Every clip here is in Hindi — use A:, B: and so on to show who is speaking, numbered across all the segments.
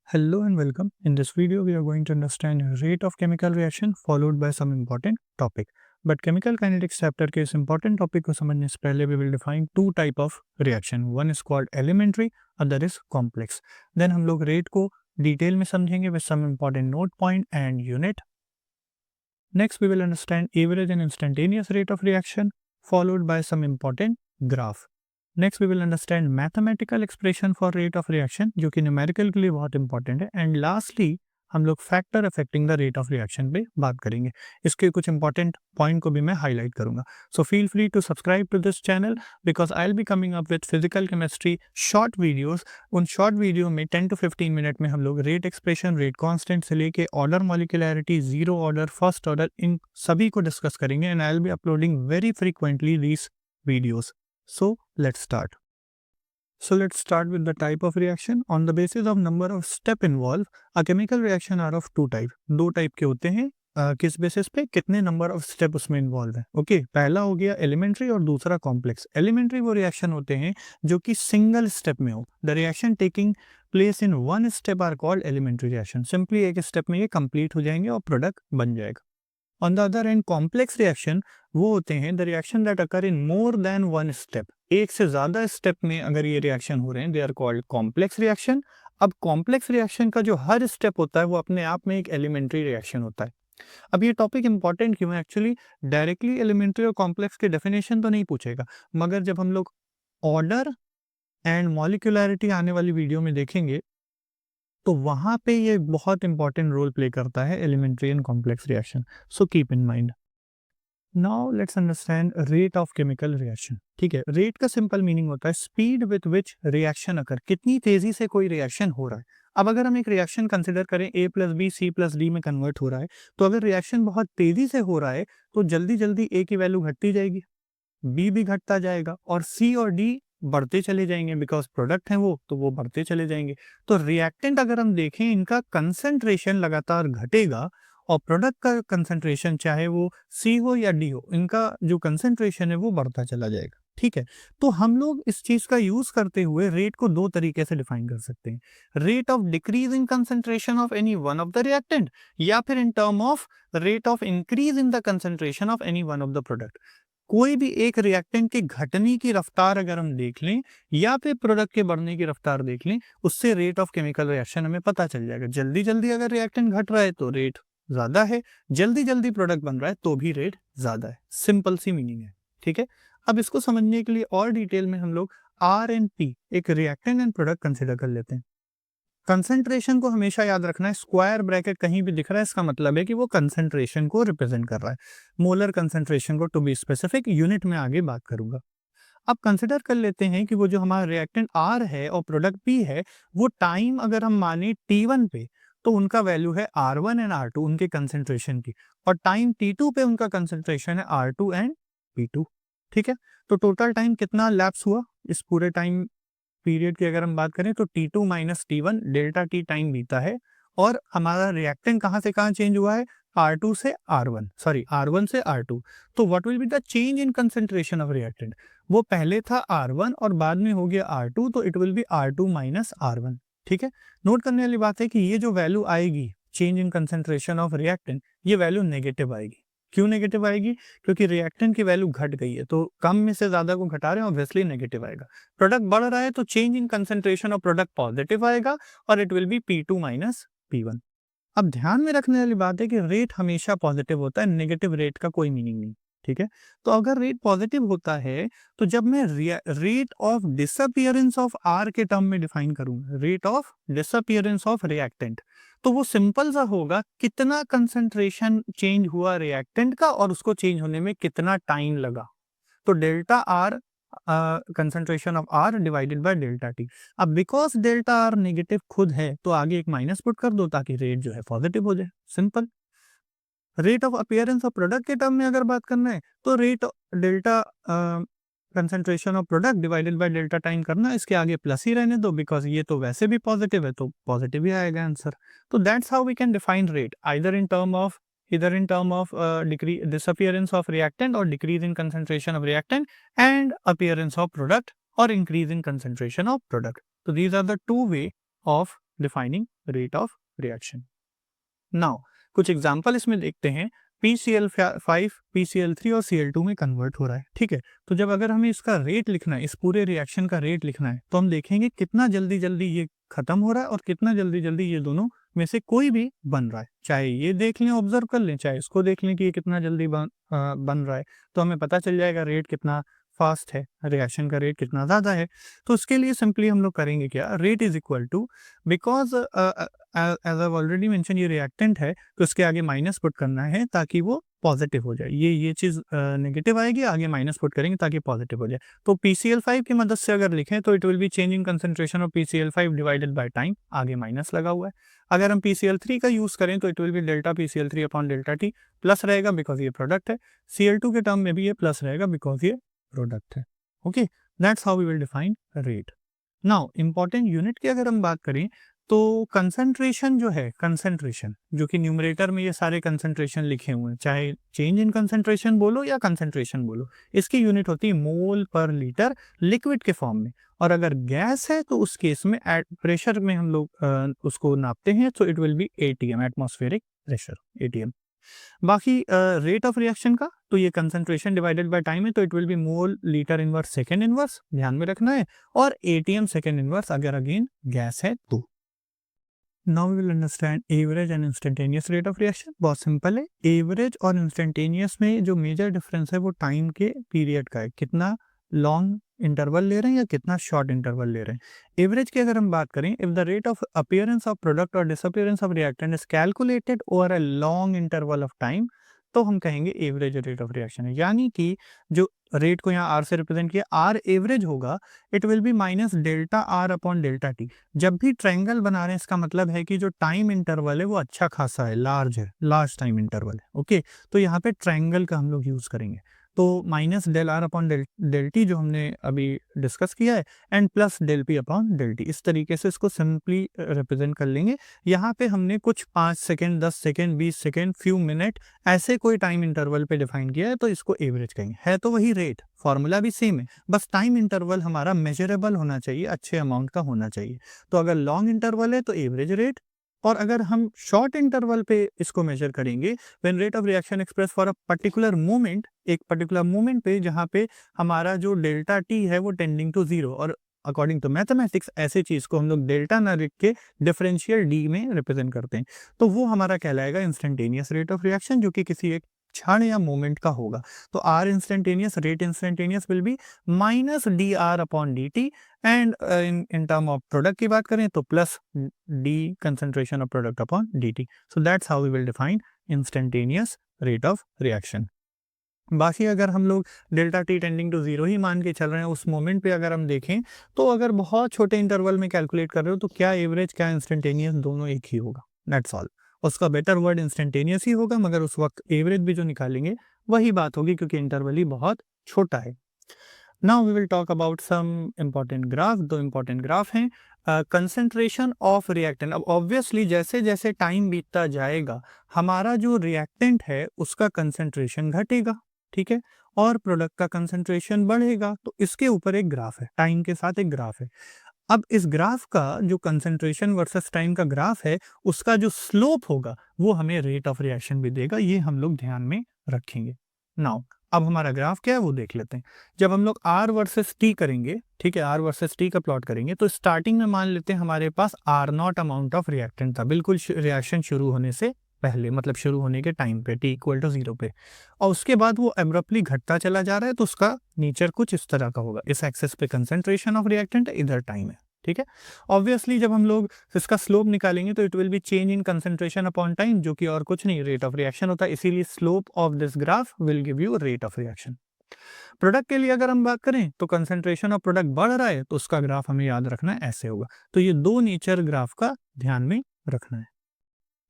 A: Hello and welcome. In this video, we are going to understand rate of chemical reaction followed by some important topic. But chemical kinetics chapter के इस important topic को समझने से पहले we will define two type of reaction. One is called elementary, other is complex. Then हम लोग rate को detail में समझेंगे with some important note point and unit. Next, we will understand average and instantaneous rate of reaction followed by some important graph. Next we will understand mathematical expression for rate of reaction जो कि न्यूमेरिकल के लिए बहुत इंपॉर्टेंट है एंड लास्टली हम लोग factor affecting the rate of reaction पे बात करेंगे। इसके कुछ इंपॉर्टेंट पॉइंट को भी मैं हाईलाइट करूंगा। So feel free to subscribe to this channel because I will be coming up with physical chemistry short videos. उन शॉर्ट वीडियो में 10 to 15 मिनट में हम लोग रेट एक्सप्रेशन, रेट कांस्टेंट से लेके order molecularity, zero order, first order, इन सभी को डिस्कस करेंगे and I will be uploading very frequently these videos. So let's start. So let's start with the type of reaction. On the basis of number of step involved, a chemical reaction are of two type. दो टाइप के होते हैं। किस बेसिस पे? कितने नंबर ऑफ स्टेप उसमें इन्वॉल्व है। ओके, पहला हो गया एलिमेंट्री और दूसरा कॉम्प्लेक्स। एलिमेंट्री वो रिएक्शन होते हैं जो कि सिंगल स्टेप में हो। The reaction taking place in one step are called elementary reaction. Simply एक स्टेप में ये कंप्लीट हो जाएंगे और प्रोडक्ट बन जाएगा। On the other end complex reaction वो होते हैं the reaction that occur in more than one step. एक से ज्यादा स्टेप में अगर ये रिएक्शन हो रहे हैं they are called complex reaction. अब कॉम्प्लेक्स रिएक्शन का जो हर स्टेप होता है वो अपने आप में एक एलिमेंट्री रिएक्शन होता है। अब ये टॉपिक इंपॉर्टेंट क्यों है? एक्चुअली डायरेक्टली एलिमेंट्री और कॉम्प्लेक्स के डेफिनेशन तो नहीं पूछेगा, मगर जब हम लोग ऑर्डर एंड मॉलिक्यूलैरिटी आने वाली वीडियो में देखेंगे तो वहां पे ये बहुत इंपॉर्टेंट रोल प्ले करता है elementary and complex reaction. So keep in mind. Now let's understand rate of chemical reaction. ठीक है, रेट का सिंपल मीनिंग होता है speed with which reaction occur, कितनी तेजी से कोई रिएक्शन हो रहा है। अब अगर हम एक रिएक्शन कंसिडर करें A plus B C plus D में कन्वर्ट हो रहा है, तो अगर रिएक्शन बहुत तेजी से हो रहा है तो जल्दी जल्दी ए की वैल्यू घटती जाएगी, बी भी घटता जाएगा और सी और डी बढ़ते चले जाएंगे बिकॉज प्रोडक्ट है वो, तो वो बढ़ते चले जाएंगे। तो रिएक्टेंट अगर हम देखें इनका कंसंट्रेशन लगातार घटेगा और प्रोडक्ट का कंसंट्रेशन चाहे वो सी हो या डी हो, इनका जो कंसंट्रेशन है वो बढ़ता चला जाएगा। ठीक है, तो हम लोग इस चीज का यूज करते हुए रेट को दो तरीके से डिफाइन कर सकते हैं। Rate of decrease in concentration of any one of the reactant या फिर इन term of rate of increase in the concentration of any one of the product. कोई भी एक रिएक्टेंट के घटने की रफ्तार अगर हम देख लें या फिर प्रोडक्ट के बढ़ने की रफ्तार देख लें, उससे रेट ऑफ केमिकल रिएक्शन हमें पता चल जाएगा। जल्दी जल्दी अगर रिएक्टेंट घट रहा है तो रेट ज्यादा है, जल्दी जल्दी प्रोडक्ट बन रहा है तो भी रेट ज्यादा है। सिंपल सी मीनिंग है। ठीक है, अब इसको समझने के लिए और डिटेल में हम लोग आर एंड पी, एक रिएक्टेंट एंड प्रोडक्ट कंसिडर कर लेते हैं। कंसंट्रेशन को हमेशा याद रखना है, स्क्वायर ब्रैकेट कहीं भी दिख रहा है इसका मतलब है कि वो कंसंट्रेशन को रिप्रेजेंट कर रहा है, मोलर कंसंट्रेशन को टू बी स्पेसिफिक। यूनिट में आगे बात करूंगा। अब कंसिडर कर लेते हैं कि वो जो हमारा रिएक्टेंट आर है और प्रोडक्ट पी है, वो टाइम अगर हम माने T1 पे तो उनका वैल्यू है R1 एंड R2 उनके कंसंट्रेशन की, और टाइम T2 पे उनका कंसंट्रेशन है R2 एंड P2। ठीक है, तो टोटल टाइम कितना लैप्स हुआ इस पूरे टाइम पीरियड की अगर हम बात करें तो T2 minus T1 delta T time बीता है, और हमारा रिएक्टेंट कहां से कहां चेंज हुआ है? R2 से R1, सॉरी R1 से R2। तो what will be the change in concentration of reactant? वो पहले था R1 और बाद में हो गया R2, तो it will B R2 minus R1। ठीक है, नोट करने वाली बात है कि ये जो वैल्यू आएगी change in concentration of reactant, ये वैल्यू नेगेटिव आएगी। क्यों नेगेटिव आएगी? क्योंकि रिएक्टेंट की वैल्यू घट गई है, तो कम में से ज्यादा को घटा रहे हैं, ऑब्वियसली नेगेटिव आएगा। प्रोडक्ट बढ़ रहा है तो change in concentration of product positive आएगा और it will B P2 minus P1। अब ध्यान में रखने वाली बात है कि रेट हमेशा पॉजिटिव होता है, नेगेटिव रेट का कोई मीनिंग नहीं। ठीक है, तो अगर रेट पॉजिटिव होता है तो जब मैं rate of disappearance of R के टर्म में डिफाइन करूंगा, rate of disappearance of reactant, तो वो सिंपल सा होगा कितना कंसंट्रेशन चेंज हुआ रिएक्टेंट का और उसको चेंज होने में कितना टाइम लगा। तो delta R concentration of R divided by delta T. अब बिकॉज डेल्टा आर नेगेटिव खुद है तो आगे एक माइनस पुट कर दो ताकि रेट जो है पॉजिटिव हो जाए। Simple. Rate of appearance of product के टर्म में अगर बात करना है तो rate delta concentration of product divided by delta time करना, इसके आगे प्लस ही रहने दो बिकॉज ये तो वैसे भी पॉजिटिव है तो पॉजिटिव ही आएगा आंसर। तो that's how we can define rate, either in term of disappearance of reactant or decrease in concentration of reactant, and appearance of product or increase in concentration of product. So these are the two way of defining rate of reaction. Now कुछ एग्जांपल इसमें देखते हैं। PCl5 PCl3 और Cl2 में कन्वर्ट हो रहा है, ठीक है। तो जब अगर हमें इसका रेट लिखना है, इस पूरे रिएक्शन का रेट लिखना है, तो हम देखेंगे कितना जल्दी जल्दी ये खत्म हो रहा है और कितना जल्दी जल्दी ये दोनों में से कोई भी बन रहा है। चाहे ये देख लें, ऑब्जर्व कर लें, चाहे इसको देख लें कि ये कितना जल्दी बन रहा है, तो हमें पता चल जाएगा रेट कितना फास्ट है, रिएक्शन का रेट कितना ज़्यादा है। तो उसके लिए सिंपली हम लोग करेंगे क्या, rate is equal to, because as I already mention ये रिएक्टेंट है, तो इसके आगे माइनस पुट करना है ताकि वो पॉजिटिव हो जाए। ये चीज़ नेगेटिव आएगी, आगे माइनस पुट करेंगे ताकि पॉजिटिव हो जाए। तो PCl5 की मदद से अगर लिखें तो it will B change in concentration of PCl5 divided by time, आगे माइनस लगा हुआ है। अगर हम PCl3 का यूज़ करें तो it will be delta PCl3 upon delta T, plus रहेगा बिकॉज ये प्रोडक्ट है। Cl2 के टर्म में भी ये प्लस रहेगा बिकॉज ये प्रोडक्ट है। Okay, that's how we will define rate. Now important unit की अगर हम बात करें तो कंसंट्रेशन जो है, कंसंट्रेशन जो कि न्यूमरेटर में ये सारे कंसंट्रेशन लिखे हुए हैं, चाहे चेंज इन कंसंट्रेशन बोलो या कंसंट्रेशन बोलो, इसकी यूनिट होती है मोल पर लीटर लिक्विड के फॉर्म में। और अगर गैस है तो उस केस में एट प्रेशर में हम लोग उसको नापते हैं, तो it will be ATM, atmospheric pressure, ATM। बाकी रेट ऑफ रिएक्शन का तो ये कंसंट्रेशन डिवाइडेड बाय टाइम है, तो it will be mole litre inverse second inverse, ध्यान में रखना है, और ATM सेकेंड इनवर्स अगर अगेन गैस है तो। Now we will understand average and instantaneous rate of reaction. बहुत सिंपल है, एवरेज और इंस्टेंटेनियस में जो मेजर डिफरेंस है वो टाइम के पीरियड का है, कितना लॉन्ग इंटरवल ले रहे हैं या कितना शॉर्ट इंटरवल ले रहे हैं। एवरेज की अगर हम बात करें, if the rate of appearance of product और disappearance of reactant is calculated over a long interval of time, तो हम कहेंगे एवरेज रेट ऑफ रिएक्शन है। यानी कि जो रेट को यहाँ R से रिप्रेजेंट किया, R एवरेज होगा, it will be minus delta R upon delta T. जब भी ट्रायंगल बना रहे हैं इसका मतलब है कि जो टाइम इंटरवल है वो अच्छा खासा है, लार्ज है, लार्ज टाइम इंटरवल है। ओके, तो यहाँ पे ट्रायंगल का हम लोग यूज करेंगे, तो minus del R upon del T जो हमने अभी डिस्कस किया है, and plus del P upon del T, इस तरीके से इसको सिंपली रिप्रेजेंट कर लेंगे। यहाँ पे हमने कुछ 5 second, 10 second, 20 second, few minute ऐसे कोई टाइम इंटरवल पे डिफाइन किया है, तो इसको एवरेज कहेंगे। है तो वही रेट, फॉर्मूला भी सेम है, बस टाइम इंटरवल हमारा मेजरेबल होना चाहिए, अच्छे अमाउंट का होना चाहिए। तो अगर लॉन्ग इंटरवल है तो एवरेज रेट, और अगर हम शॉर्ट इंटरवल पे इसको मेजर करेंगे, when rate of reaction express for a particular moment, एक पर्टिकुलर मोमेंट पे जहाँ पे हमारा जो डेल्टा टी है वो टेंडिंग टू जीरो, और अकॉर्डिंग टू मैथमेटिक्स ऐसे चीज को हम लोग डेल्टा ना लिख के डिफरेंशियल डी में रिप्रेजेंट करते हैं, तो वो हमारा कहलाएगा इंस्टेंटेनियस रेट ऑफ रिएक्शन, जो कि किसी एक क्षण या मोमेंट का होगा। तो R instantaneous, rate instantaneous will be minus d R upon d t, and in term of product की बात करें तो plus d concentration of product upon d t. So that's how we will define instantaneous rate of reaction. बाकी अगर हम लोग delta t tending to zero ही मान के चल रहे हैं, उस मोमेंट पे अगर हम देखें, तो अगर बहुत छोटे इंटरवल में कैलकुलेट कर रहे हो तो क्या एवरेज क्या इंस्टेंटेनियस दोनों एक ही होगा, दैट्स ऑल। उसका बेटर वर्ड इंस्टेंटेनियस ही होगा, मगर उस वक्त एवरेज भी जो निकालेंगे वही बात होगी, क्योंकि इंटरवल ही बहुत छोटा है। Now we will talk about some important graph. दो इंपॉर्टेंट ग्राफ हैं, कंसंट्रेशन ऑफ रिएक्टेंट। अब ऑब्वियसली जैसे जैसे टाइम बीतता जाएगा हमारा जो रिएक्टेंट है उसका कंसंट्रेशन घटेगा, ठीक है, और प्रोडक्ट का कंसंट्रेशन बढ़ेगा। तो इसके ऊपर एक ग्राफ है, टाइम के साथ एक ग्राफ है। अब इस ग्राफ का जो कंसंट्रेशन वर्सेस टाइम का ग्राफ है, उसका जो स्लोप होगा वो हमें रेट ऑफ रिएक्शन भी देगा, ये हम लोग ध्यान में रखेंगे। नाउ अब हमारा ग्राफ क्या है वो देख लेते हैं। जब हम लोग R वर्सेस T करेंगे, ठीक है, R वर्सेस T का प्लॉट करेंगे, तो स्टार्टिंग में मान लेते हैं हमारे पास R not amount of reactant था, बिल्कुल रिएक्शन शुरू होने से पहले, मतलब शुरू होने के टाइम पे, T इक्वल टू 0 पे, और उसके बाद वो एब्रप्टली घटता चला जा रहा है, तो उसका नेचर कुछ इस तरह का होगा। इस एक्सेस पे कंसंट्रेशन ऑफ रिएक्टेंट, इधर टाइम है, ठीक है। ऑब्वियसली जब हम लोग इसका स्लोप निकालेंगे तो it will B change in concentration upon time, जो कि और कुछ नहीं रेट ऑफ रिएक्शन होता है, इसीलिए slope of this graph will give you rate of reaction. Product के लिए अगर हम बात करें तो कंसंट्रेशन ऑफ प्रोडक्ट बढ़ रहा है तो उसका ग्राफ हमें याद रखना है, ऐसे होगा। तो ये दो नेचर ग्राफ का ध्यान में रखना है।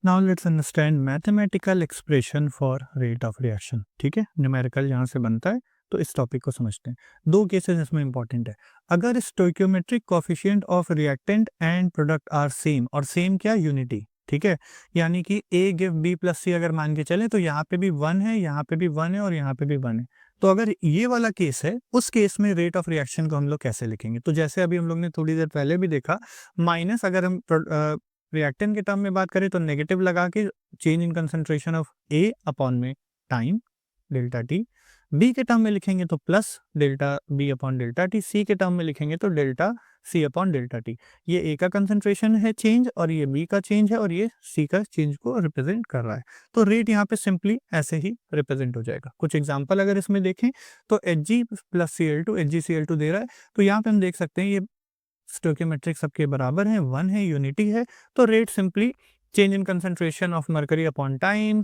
A: Now let's understand mathematical expression for rate of reaction, ठीक है, न्यूमेरिकल जहाँ से बनता है, तो इस टॉपिक को समझते हैं। दो केसेस इसमें इंपॉर्टेंट है। अगर stoichiometric coefficient of reactant and product are same, और सेम क्या, यूनिटी, ठीक है, यानी कि A give B plus C अगर मान के चले, तो यहाँ पे भी 1 है, यहाँ पे भी 1 है, और यहाँ पे भी 1 है, तो अगर ये वाला केस है, उस केस में रेट ऑफ रिएक्शन को हम लोग कैसे लिखेंगे? तो जैसे अभी हम लोग ने थोड़ी देर पहले भी देखा, माइनस अगर हम रिएक्टेंट के टर्म में बात करें तो नेगेटिव लगा के change in concentration of A upon में टाइम डेल्टा टी, बी के टर्म में लिखेंगे तो plus delta B upon delta t, C के टर्म में लिखेंगे तो delta C upon delta t. ये ए का कंसंट्रेशन है चेंज और ये बी का चेंज है और ये सी का चेंज को रिप्रेजेंट कर रहा है। तो रेट यहाँ पे सिंपली ऐसे ही रिप्रेजेंट हो जाएगा। कुछ एग्जांपल अगर इसमें देखें तो Hg प्लस Cl2 HgCl2 दे रहा है, तो यहाँ पे हम देख सकते हैं ये स्टोइकियोमेट्रिक सबके बराबर है, 1 है, यूनिटी है। तो rate simply change in concentration of mercury upon time,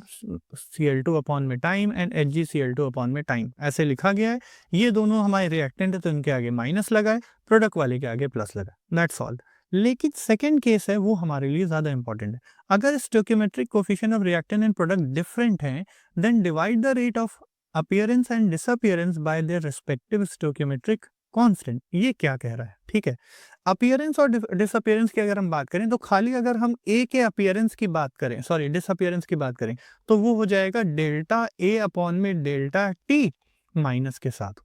A: Cl2 upon में टाइम एंड HgCl2 अपॉन में टाइम, ऐसे लिखा गया है। ये दोनों हमारे रिएक्टेंट है तो इनके आगे माइनस लगाए, प्रोडक्ट वाले के आगे प्लस लगाए, दैट्स ऑल। लेकिन सेकेंड केस है वो हमारे लिए ज्यादा इंपॉर्टेंट है। अगर stoichiometric coefficient of reactant and product different हैं, then divide the rate of appearance and disappearance by their respective stoichiometric constant. ये क्या कह रहा है? ठीक है, अपीयरेंस और डिसअपीयरेंस की अगर हम बात करें तो खाली अगर हम ए के अपीयरेंस की बात करें, सॉरी डिसअपीयरेंस की बात करें, तो वो हो जाएगा डेल्टा ए अपॉन में डेल्टा टी माइनस के साथ।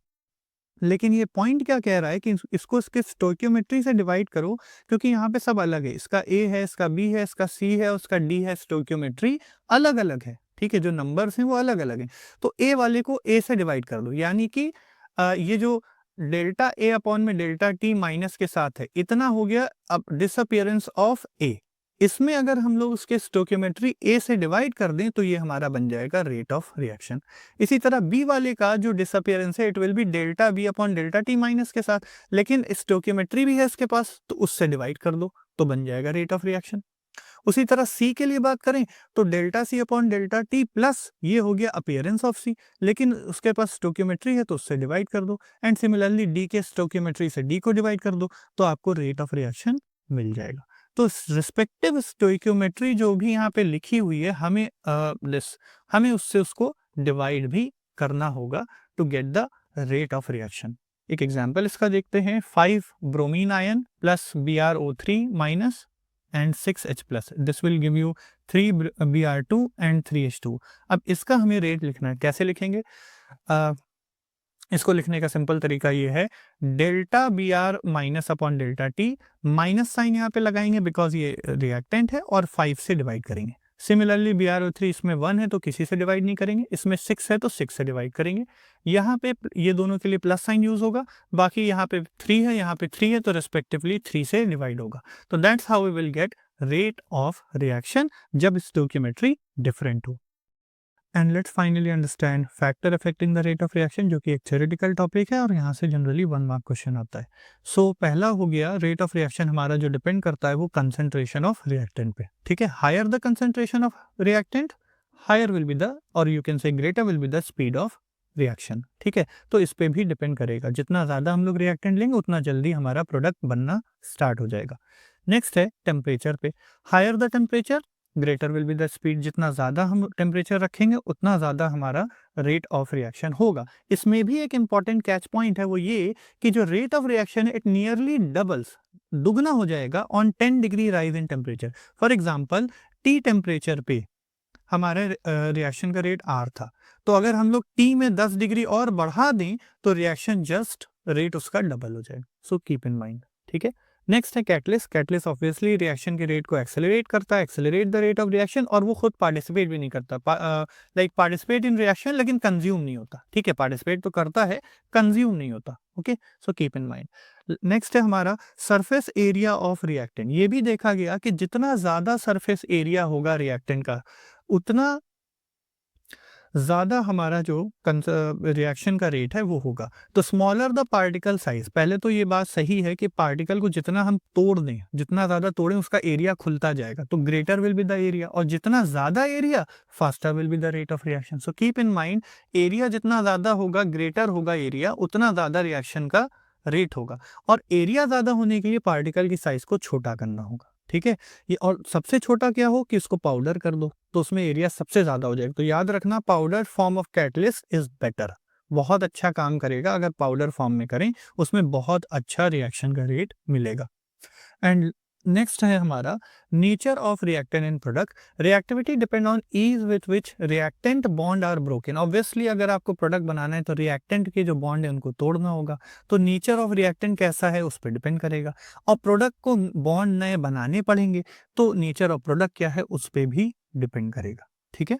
A: लेकिन ये पॉइंट क्या कह रहा है कि इसको इसके स्टोइकियोमेट्री से डिवाइड करो, क्योंकि यहाँ पे सब अलग है। इसका ए है, इसका बी है, इसका सी है, उसका डी है, स्टोइकियोमेट्री अलग अलग है। ठीक है, जो नंबर्स हैं वो अलग अलग हैं। तो ए वाले को ए से डिवाइड कर दो, यानी कि ये जो डेल्टा ए अपॉन में डेल्टा टी माइनस के साथ है, इतना हो गया अब डिसअपियरेंस ऑफ ए। इसमें अगर हम लोग उसके स्टोइकियोमेट्री ए से डिवाइड कर दें तो ये हमारा बन जाएगा रेट ऑफ रिएक्शन। इसी तरह बी वाले का जो डिसअपियरेंस है it will be delta B upon delta T minus के साथ, लेकिन स्टोइकियोमेट्री भी है इसके पास तो उससे डिवाइड कर दो तो बन जाएगा रेट ऑफ रिएक्शन। उसी तरह सी के लिए बात करें तो delta C upon delta T plus ये हो गया अपीयरेंस ऑफ सी, लेकिन उसके पास स्टोइकियोमेट्री है तो उससे डिवाइड कर दो। एंड सिमिलरली डी के स्टोइकियोमेट्री से डी को डिवाइड कर दो तो आपको रेट ऑफ रिएक्शन मिल जाएगा। तो रिस्पेक्टिव स्टोइकियोमेट्री जो भी यहाँ पे लिखी हुई है हमें उससे उसको डिवाइड भी करना होगा to get the rate of reaction. एक एग्जाम्पल इसका देखते हैं, 5 bromine ion plus BrO3 minus and 6H plus. This will give you 3 Br2 and 3H2. अब इसका हमें रेट लिखना है, कैसे लिखेंगे? इसको लिखने का सिंपल तरीका ये है, delta Br minus upon delta T, minus sign यहाँ पे लगाएंगे बिकॉज ये रिएक्टेंट है और 5 से डिवाइड करेंगे। सिमिलरली BrO3 इसमें 1 है तो किसी से डिवाइड नहीं करेंगे, इसमें 6 है तो 6 से डिवाइड करेंगे। यहाँ पे ये दोनों के लिए प्लस साइन यूज होगा, बाकी यहाँ पे 3 है, यहाँ पे 3 है तो रेस्पेक्टिवली 3 से डिवाइड होगा। तो that's how we will get rate of reaction जब स्टोइकियोमेट्री डिफरेंट हो। And let's finally understand factor affecting the rate of reaction, जो कि एक थ्योरेटिकल टॉपिक है और यहाँ से जनरली 1 मार्क क्वेश्चन आता है। सो पहला हो गया, रेट ऑफ रिएक्शन हमारा जो डिपेंड करता है वो कंसंट्रेशन ऑफ रिएक्टेंट पे। ठीक है, higher the concentration of reactant higher will be the, और you can say greater will be the speed of reaction. ठीक है, तो इस पे भी डिपेंड करेगा, जितना ज्यादा हम लोग रिएक्टेंट लेंगे उतना जल्दी हमारा प्रोडक्ट बनना स्टार्ट हो जाएगा। नेक्स्ट है टेम्परेचर पे, higher the temperature greater will be the speed, जितना ज़्यादा हम टेम्परेचर रखेंगे उतना ज़्यादा हमारा रेट ऑफ रिएक्शन होगा। इसमें भी एक इंपॉर्टेंट कैच पॉइंट है, वो ये कि जो रेट ऑफ रिएक्शन है इट नियरली डबल्स, दुगना हो जाएगा on 10 degree rise in temperature. For example T temperature पे हमारे रिएक्शन का रेट R था, तो अगर हम लोग T में 10 डिग्री और बढ़ा दें तो रिएक्शन जस्ट रेट उसका डबल हो जाएगा। सो कीप इन माइंड। ठीक है, नेक्स्ट है कैटलिस्ट। कैटलिस्ट ऑब्वियसली रिएक्शन के रेट को एक्सेलरेट करता है, accelerate the rate of reaction, और वो खुद पार्टिसिपेट भी नहीं करता, लाइक पार्टिसिपेट इन रिएक्शन लेकिन कंज्यूम नहीं होता। ठीक है, पार्टिसिपेट तो करता है, कंज्यूम नहीं होता। Okay, so keep in mind. Next है हमारा सरफेस एरिया ऑफ रिएक्टेंट। ये भी देखा गया कि जितना ज्यादा सरफेस एरिया होगा रिएक्टेंट का उतना ज्यादा हमारा जो रिएक्शन का रेट है वो होगा। तो स्मॉलर द पार्टिकल साइज, पहले तो ये बात सही है कि पार्टिकल को जितना हम तोड़ दें, जितना ज्यादा तोड़ें उसका एरिया खुलता जाएगा, तो greater will be the area, और जितना ज्यादा area faster will be the rate of reaction. So keep in mind, area जितना ज्यादा होगा, ग्रेटर होगा एरिया, उतना ज्यादा रिएक्शन का रेट होगा, और एरिया ज्यादा होने के लिए पार्टिकल की साइज को छोटा करना होगा। ठीक है, ये और सबसे छोटा क्या हो कि इसको पाउडर कर दो तो उसमें एरिया सबसे ज्यादा हो जाएगा। तो याद रखना, powder form of catalyst is better, बहुत अच्छा काम करेगा अगर पाउडर फॉर्म में करें, उसमें बहुत अच्छा रिएक्शन का रेट मिलेगा। एंड नेक्स्ट है हमारा nature of reactant in product. Reactivity depend on ease with which reactant bond are broken. Obviously अगर आपको प्रोडक्ट बनाना है तो रिएक्टेंट के जो बॉन्ड है उनको तोड़ना होगा, तो नेचर ऑफ रिएक्टेंट कैसा है उस पर डिपेंड करेगा। और प्रोडक्ट को बॉन्ड नए बनाने पड़ेंगे तो नेचर ऑफ प्रोडक्ट क्या है उस पर भी डिपेंड करेगा। ठीक है।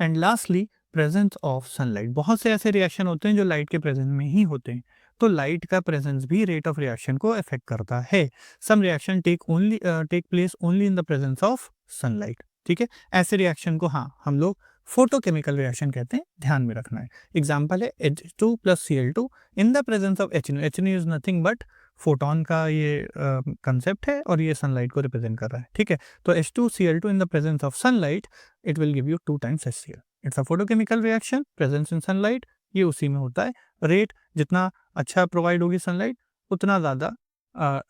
A: And lastly presence of sunlight. बहुत से ऐसे रिएक्शन होते हैं जो लाइट के प्रेजेंस में ही होते हैं, तो लाइट का प्रेजेंस भी रेट ऑफ रिएक्शन को अफेक्ट करता है। Some reaction take place only in the presence of sunlight. ठीक है, ऐसे रिएक्शन को हाँ हम लोग फोटोकेमिकल रिएक्शन कहते हैं, ध्यान में रखना है। एग्जाम्पल है H2 + Cl2 in the presence of HNO। HNO is nothing but photon का ये कंसेप्ट है और ये सनलाइट को रिप्रेजेंट कर रहा है। ठीक है, तो H2Cl2 in the presence of sunlight it will give you 2 times HCl. It's a photochemical reaction, presence in sunlight, ये उसी में होता है। रेट जितना अच्छा प्रोवाइड होगी सनलाइट उतना ज़्यादा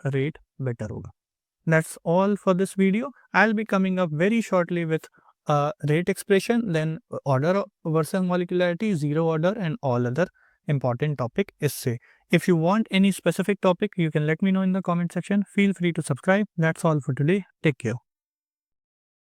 A: रेट बेटर होगा। That's all for this video. I'll be coming up very shortly with rate expression, then order versus molecularity, zero order and all other important topic essay. If you want any specific topic, you can let me know in the comment section. Feel free to subscribe. That's all for today. Take care.